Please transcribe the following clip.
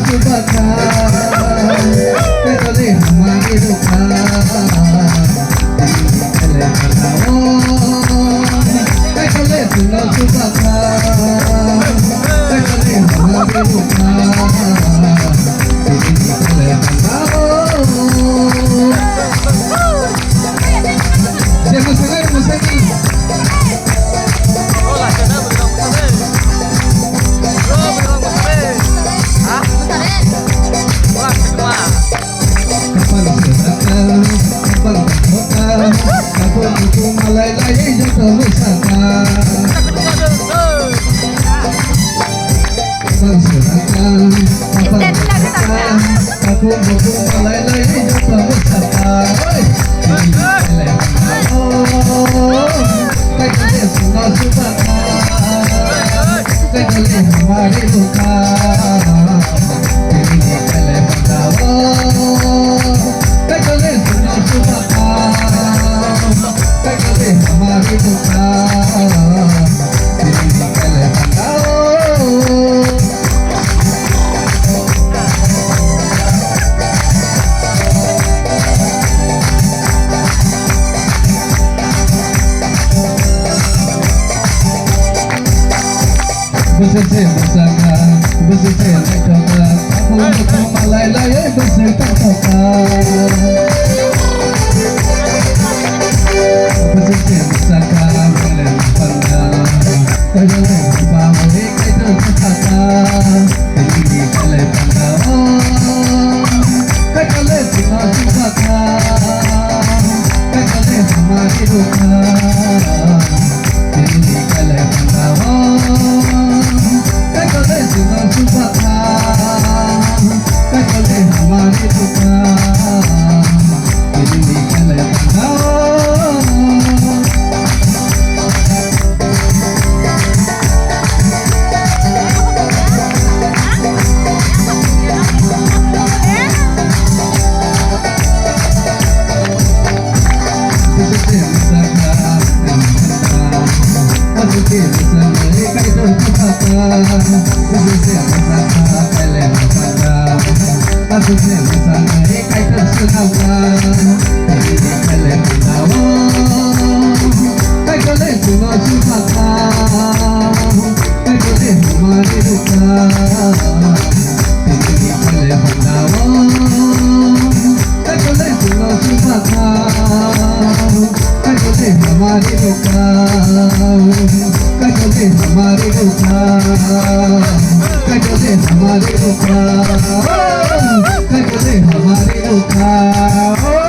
सुबह का कजले हमारी रुका चले बताओ कजले सुनो सुबह का कजले हमारी रुका चले बताओ देखो सगर मुसकी aku malai lagi jatuh wisata masyarakat aku malai lagi jatuh wisata kaya semua subaka kaya hamari buka ini kaya batawa kaya semua subaka हमारी पुकार तेरी निकल बताओ bersih bersama bersih lekatlah aku malai laya bersih tak aku bersama ikai tersenawan ini kalian tahu kalian semua suka kalian hamari duka ini kalian tahu kalian semua suka kalian hamari duka kalian hamari duka kalian hamari duka हमारे रुका